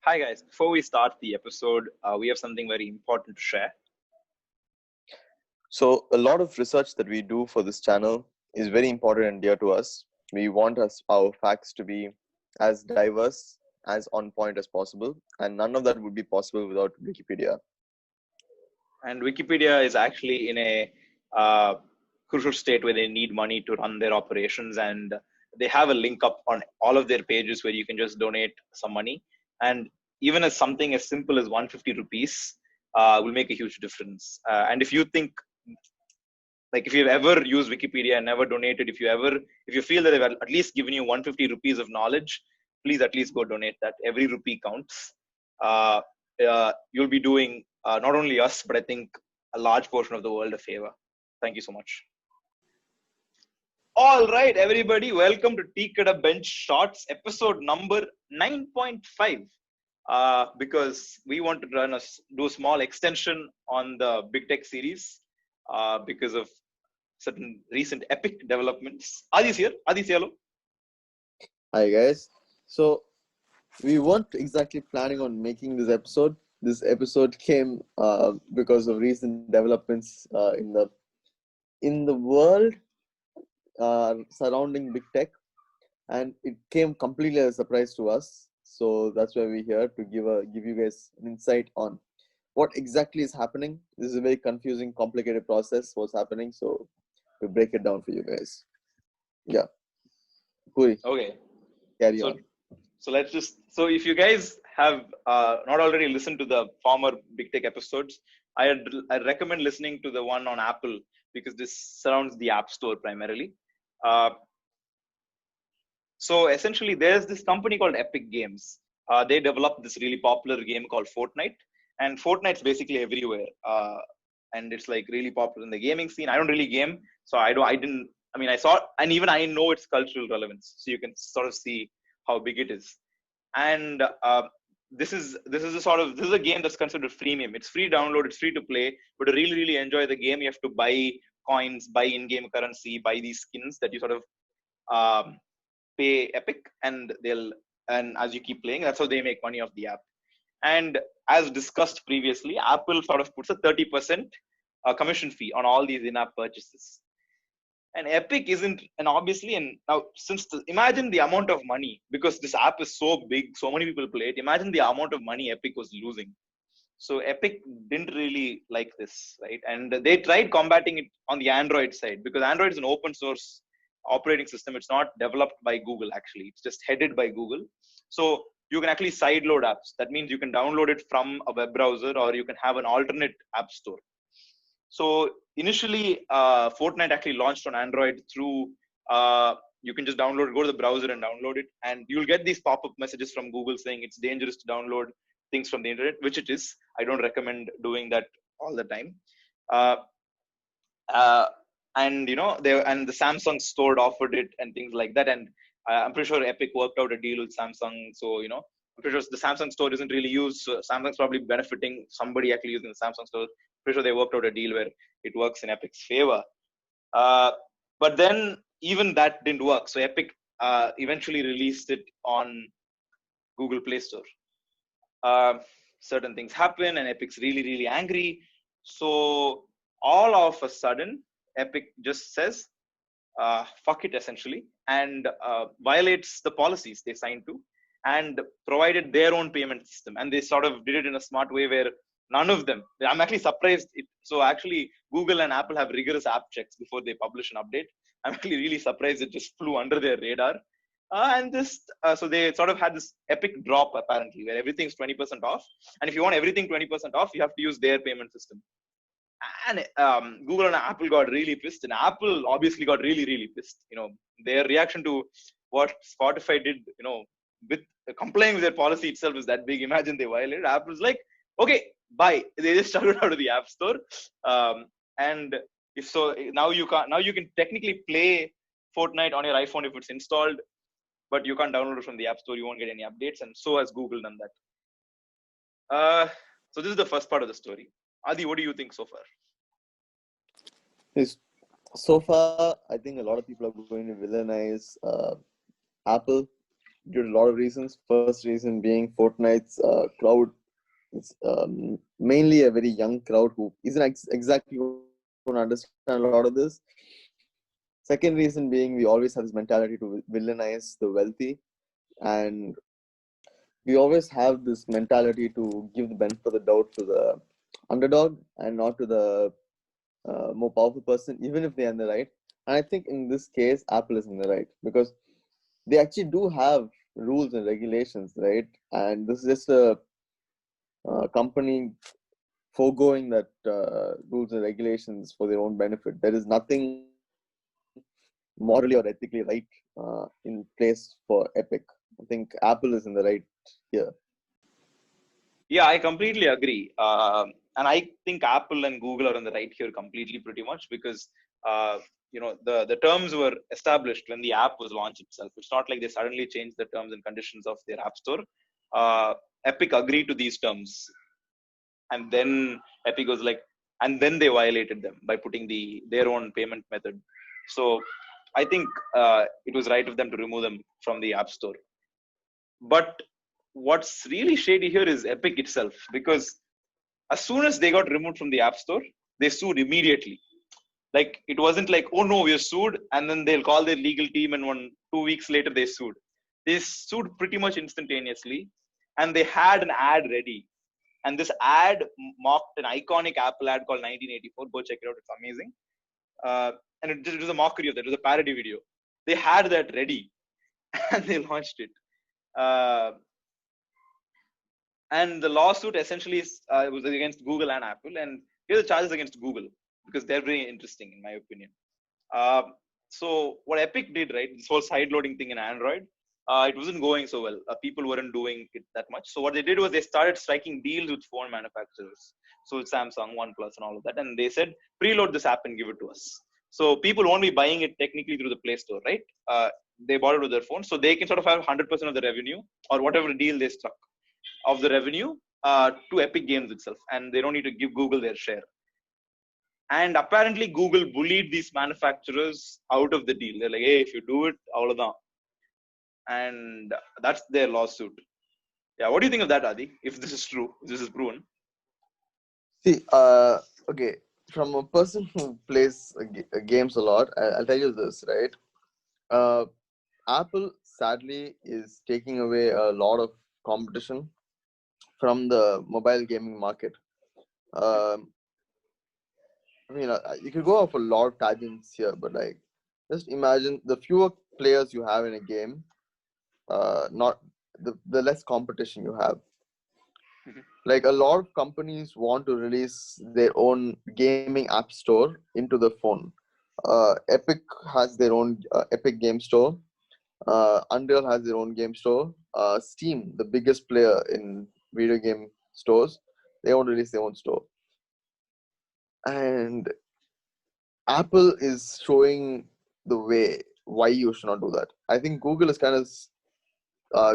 Hi guys, before we start the episode, we have something very important to share. So a lot of research that we do for this channel is very important and dear to us. We want our facts to be as diverse, as on point as possible, and none of that would be possible without Wikipedia. And Wikipedia is actually in a crucial state where they need money to run their operations, and they have a link up on all of their pages where you can just donate some money. And even as something as simple as 150 rupees will make a huge difference. And if you think, like if you've ever used Wikipedia and never donated, if you feel that they've at least given you 150 rupees of knowledge, please at least go donate that. Every rupee counts. You'll be doing not only us, but I think a large portion of the world a favor. Thank you so much. All right, everybody, welcome to TKB Bench Shots, episode number 9.5. Because we want to do a small extension on the Big Tech series because of certain recent epic developments. Adi's here. Adi, say hello. Hi guys. So we weren't exactly planning on making this episode. This episode came because of recent developments in the world surrounding big tech, and it came completely as a surprise to us. So that's why we're here to give you guys an insight on what exactly is happening. This is a very confusing, complicated process. What's happening? So we'll break it down for you guys. Yeah, Puri, Okay. carry on. So if you guys have not already listened to the former Big Tech episodes, I recommend listening to the one on Apple because this surrounds the App Store primarily. So essentially, there's this company called Epic Games. They developed this really popular game called Fortnite, and Fortnite's basically everywhere. And it's like really popular in the gaming scene. I don't really game, so I saw, and even I know its cultural relevance. So you can sort of see how big it is. And this is a game that's considered freemium. It's free download, it's free to play, but to really enjoy the game, you have to buy coins, buy in-game currency, buy these skins that you sort of pay Epic, and as you keep playing, that's how they make money off the app. And as discussed previously, Apple sort of puts a 30% commission fee on all these in-app purchases. And Epic isn't, and obviously, and now imagine the amount of money, because this app is so big, so many people play it. Imagine the amount of money Epic was losing. So Epic didn't really like this, right? And they tried combating it on the Android side, because Android is an open source operating system. It's not developed by Google, actually. It's just headed by Google. So you can actually sideload apps. That means you can download it from a web browser, or you can have an alternate app store. So initially, Fortnite actually launched on Android through, you can just go to the browser and download it. And you'll get these pop-up messages from Google saying it's dangerous to download things from the internet, which it is. I don't recommend doing that all the time. And the Samsung store offered it and things like that. And I'm pretty sure Epic worked out a deal with Samsung. So, I'm pretty sure the Samsung store isn't really used. So Samsung's probably benefiting somebody actually using the Samsung store. Pretty sure they worked out a deal where it works in Epic's favor. But then even that didn't work. So Epic eventually released it on Google Play Store. Certain things happen and Epic's really angry. So all of a sudden, Epic just says, fuck it, essentially, and violates the policies they signed to and provided their own payment system. And they sort of did it in a smart way where none of them, I'm actually surprised. So actually, Google and Apple have rigorous app checks before they publish an update. I'm actually really surprised it just flew under their radar. So they sort of had this epic drop, apparently, where everything's 20% off. And if you want everything 20% off, you have to use their payment system. And Google and Apple got really pissed, and Apple obviously got really pissed. Their reaction to what Spotify did, with complying with their policy itself is that big. Imagine they violated. Apple's like, okay, bye. They just shut it out of the App Store. And if so, now you can technically play Fortnite on your iPhone if it's installed, but you can't download it from the App Store. You won't get any updates, and so has Google done that. So this is the first part of the story. Adi, what do you think so far? So far, I think a lot of people are going to villainize Apple due to a lot of reasons. First reason being Fortnite's crowd is mainly a very young crowd who isn't exactly going to understand a lot of this. Second reason being we always have this mentality to villainize the wealthy, and we always have this mentality to give the benefit of the doubt to the underdog and not to the more powerful person, even if they are in the right. And I think in this case, Apple is in the right because they actually do have rules and regulations, right? And this is just a company foregoing that rules and regulations for their own benefit. There is nothing morally or ethically right in place for Epic. I think Apple is in the right here. Yeah, I completely agree. And I think Apple and Google are on the right here completely, pretty much, because the terms were established when the app was launched itself. It's not like they suddenly changed the terms and conditions of their app store. Uh, Epic agreed to these terms, and then Epic was like, and then they violated them by putting their own payment method. So I think it was right of them to remove them from the app store. But what's really shady here is Epic itself, because as soon as they got removed from the App Store, they sued immediately. Like it wasn't like, oh no, we're sued, and then they'll call their legal team, and 2 weeks later they sued. They sued pretty much instantaneously, and they had an ad ready. And this ad mocked an iconic Apple ad called 1984. Go check it out; it's amazing. And it was a mockery of that. It was a parody video. They had that ready, and they launched it. Uh, and the lawsuit essentially was against Google and Apple. And here are the charges against Google because they're very interesting, in my opinion. Uh, so what Epic did, right, this whole side loading thing in Android, it wasn't going so well. People weren't doing it that much. So what they did was they started striking deals with phone manufacturers. So Samsung, OnePlus, and all of that. And they said, preload this app and give it to us. So people won't be buying it technically through the Play Store, right? They bought it with their phone. So they can sort of have 100% of the revenue or whatever deal they struck of the revenue to Epic Games itself, and they don't need to give Google their share. And apparently, Google bullied these manufacturers out of the deal. They're like, "Hey, if you do it, avladaan." And that's their lawsuit. Yeah, what do you think of that, Adi? If this is true, if this is proven. See, okay, from a person who plays games a lot, I'll tell you this, right? Uh, Apple sadly is taking away a lot of competition from the mobile gaming market. Um, I mean, you could go off a lot of tangents here, but like, just imagine the fewer players you have in a game, not the less competition you have. Like a lot of companies want to release their own gaming app store into the phone. Epic has their own Epic Game Store. Unreal has their own game store. Steam, the biggest player in video game stores, they want to release their own store. And Apple is showing the way why you should not do that. I think Google is kind of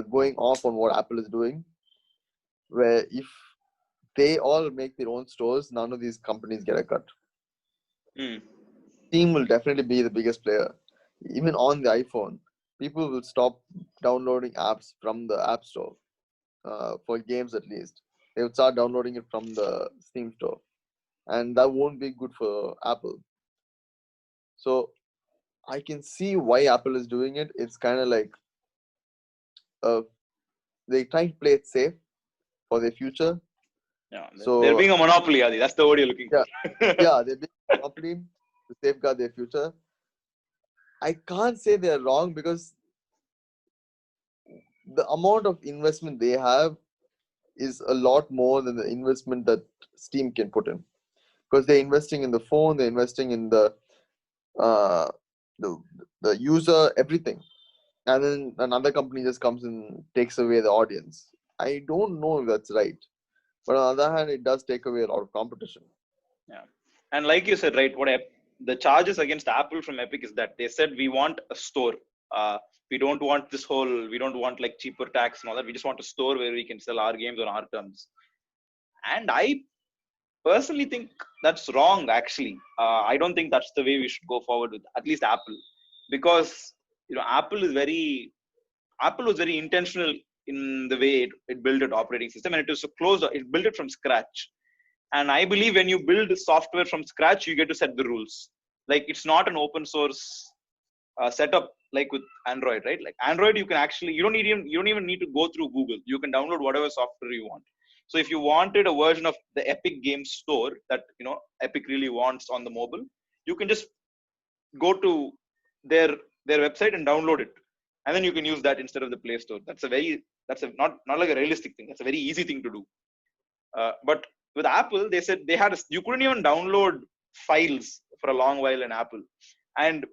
going off on what Apple is doing, where if they all make their own stores, none of these companies get a cut. Mm. Steam will definitely be the biggest player. Even on the iPhone, people will stop downloading apps from the App Store for games at least. They would start downloading it from the Steam store, and that won't be good for Apple. So I can see why Apple is doing it. It's kind of like they trying to play it safe for their future. Yeah, they're So being a monopoly, Adi. That's the word you're looking yeah, for. yeah, they're being a monopoly to safeguard their future. I can't say they're wrong because the amount of investment they have is a lot more than the investment that Steam can put in. Because they're investing in the phone, they're investing in uh, the the user, everything, and then another company just comes and takes away the audience. I don't know if that's right, but on the other hand, it does take away a lot of competition. Yeah, and like you said, right? The charges against Apple from Epic is that they said we want a store. Uh, we don't want this whole. We don't want like cheaper tax and all that. We just want a store where we can sell our games on our terms. And I personally think that's wrong. Actually, I don't think that's the way we should go forward with at least Apple, because Apple is very Apple was very intentional in the way it built its operating system, and it was so close. It built it from scratch. And I believe when you build software from scratch, you get to set the rules. Like it's not an open source setup like with Android, right? Like Android, you can actually you don't even need to go through Google. You can download whatever software you want. So if you wanted a version of the Epic Game Store that Epic really wants on the mobile, you can just go to their their website and download it, and then you can use that instead of the Play Store. That's a not like a realistic thing. That's a very easy thing to do. But with Apple, they said you couldn't even download files for a long while in Apple, and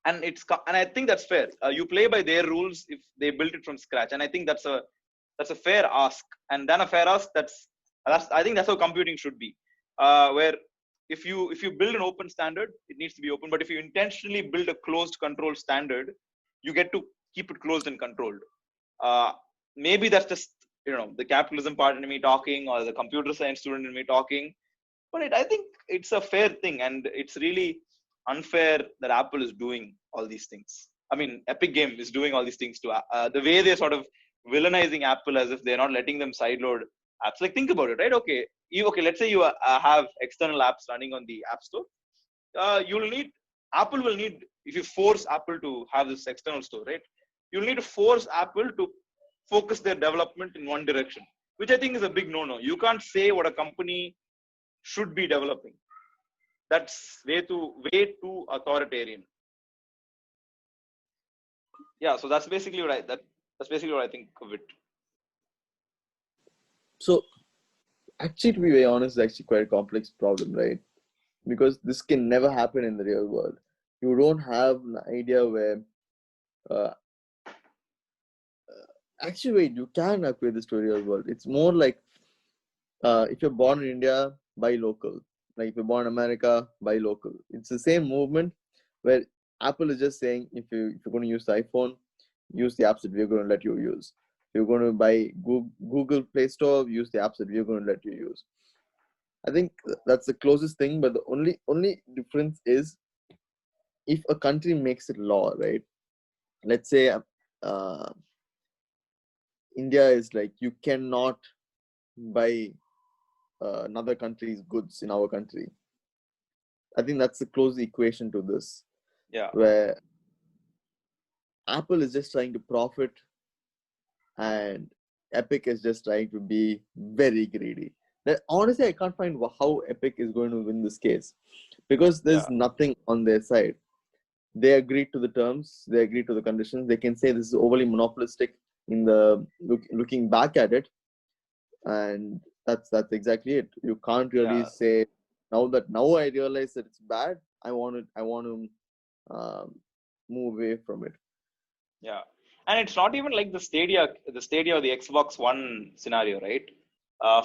and I think that's fair. You play by their rules if they built it from scratch, and I think that's a fair ask. And then a fair ask, that's I think that's how computing should be. Where if you build an open standard, it needs to be open. But if you intentionally build a closed control standard, you get to keep it closed and controlled. Uh, Maybe that's just the capitalism part in me talking, or the computer science student in me talking. But I think it's a fair thing, and it's really unfair that Apple is doing all these things. I mean, Epic Game is doing all these things to the way they're sort of villainizing Apple as if they're not letting them sideload apps. Like, think about it, right? Okay, let's say you have external apps running on the App Store. You'll need Apple will need if you force Apple to have this external store, right? You'll need to force Apple to focus their development in one direction, which I think is a big no-no. You can't say what a company should be developing. That's way too authoritarian. Yeah, so that's basically that's basically what I think of it. So actually, to be very honest, it's actually quite a complex problem, right? Because this can never happen in the real world. You don't have an idea where uh, actually wait, you can equate this to the real world. It's more like if you're born in India, buy local. Like if you're born in America, buy local. It's the same movement where Apple is just saying if you're going to use the iPhone, use the apps that we're going to let you use. If you're going to buy Google Play Store, use the apps that we're going to let you use. I think that's the closest thing, but the only difference is if a country makes it law, right? Let's say India is like you cannot buy another country's goods in our country. I think that's the close equation to this. Yeah. Where Apple is just trying to profit and Epic is just trying to be very greedy. Honestly, I can't find how Epic is going to win this case because there's nothing on their side. They agreed to the terms, they agreed to the conditions. They can say this is overly monopolistic in the looking back at it, and that's exactly it. You can't really say now I realize that it's bad. I want to move away from it. Yeah, and it's not even like the Stadia or the Xbox One scenario, right?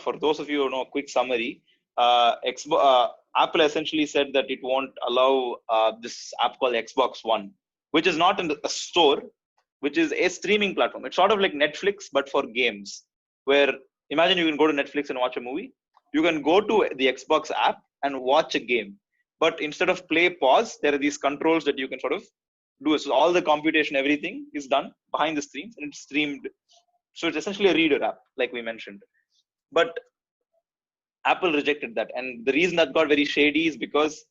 For those of you who know, a quick summary. Apple essentially said that it won't allow this app called Xbox One, which is not in a store, which is a streaming platform. It's sort of like Netflix, but for games. Where imagine you can go to Netflix and watch a movie. You can go to the Xbox app and watch a game. But instead of play pause, there are these controls that you can sort of do. So all the computation, everything is done behind the scenes and it's streamed. So it's essentially a reader app, like we mentioned. But Apple rejected that, and the reason that got very shady is because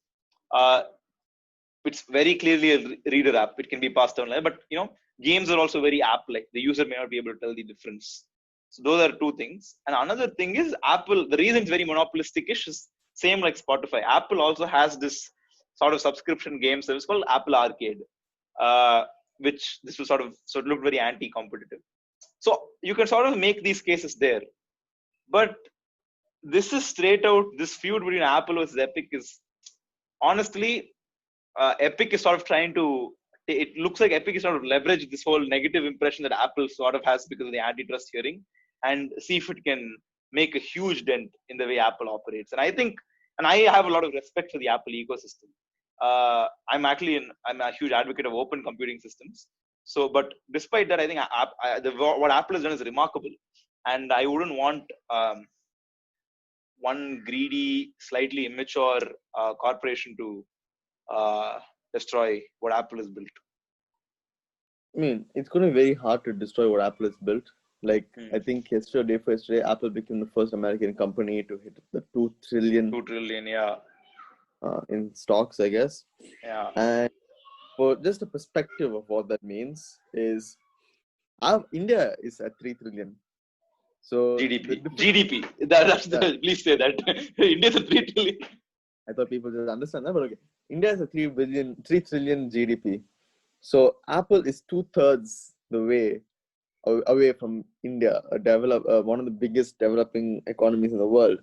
it's very clearly a reader app. It can be passed down, but games are also very app-like. The user may not be able to tell the difference. So those are two things. And another thing is Apple. The reason it's very monopolistic-ish is same like Spotify. Apple also has this sort of subscription game service called Apple Arcade, which this was so it looked very anti-competitive. So you can sort of make these cases there, but this is straight out. This feud between Apple versus Epic is honestly, Epic is sort of trying to. It looks like Epic is sort of leverage this whole negative impression that Apple sort of has because of the antitrust hearing, and see if it can make a huge dent in the way Apple operates. And I think, and I have a lot of respect for the Apple ecosystem. I'm a huge advocate of open computing systems. So, but despite that, I think what Apple has done is remarkable, and I wouldn't want one greedy, slightly immature corporation to destroy what Apple has built. I mean, it's going to be very hard to destroy what Apple has built. Like, Hmm. I think yesterday, day for yesterday, Apple became the first American company to hit the 2 trillion 2 trillion, yeah. in stocks, I guess. Yeah. And for just a perspective of what that means is, India is at 3 trillion. So the GDP. difference, GDP. That's yeah, the, please say that. India's a 3 trillion. I thought people just understand that, but okay. India is a 3 trillion GDP. So Apple is 2/3 the way away from India, one of the biggest developing economies in the world.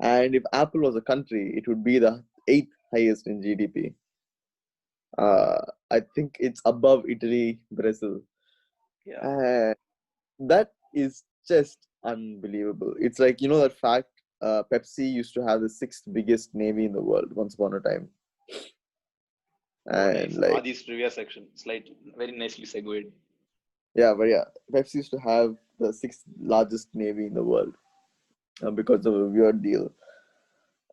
And if Apple was a country, it would be the eighth highest in GDP. I think it's above Italy, Brazil, Yeah. and that is just unbelievable. It's like, you know, that fact. Pepsi used to have the sixth biggest navy in the world once upon a time, Oh, and nice. like, Adi's trivia section. Slightly, very nicely segued. yeah, but yeah, Pepsi used to have the sixth largest navy in the world because of a weird deal.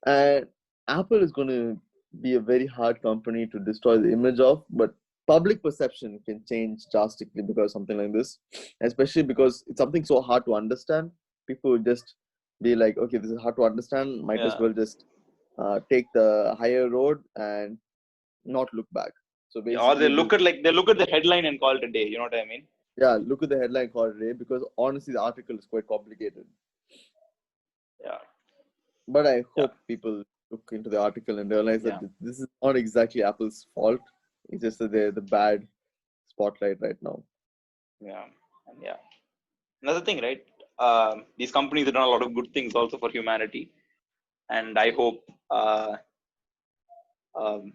And Apple is going to be a very hard company to destroy the image of, but public perception can change drastically because of something like this, especially because it's something so hard to understand. People will just be like, okay, this is hard to understand, might as Yeah. well just take the higher road and not look back. So Yeah, or basically, this, they look at the headline and call it a day. You know what I mean? yeah, look at the headline called today because honestly, the article is quite complicated. Yeah. But I Yeah. hope people look into the article and realize that Yeah. this is not exactly Apple's fault. It's just that they're the bad spotlight right now. Yeah. And yeah. Another thing, right? These companies have done a lot of good things also for humanity, and I hope, um,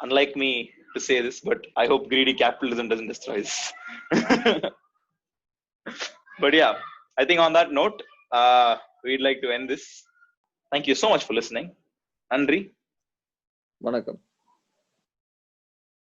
unlike me to say this, but I hope greedy capitalism doesn't destroy this. But yeah, I think on that note, we'd like to end this. Thank you so much for listening. Nandri. Vanakkam.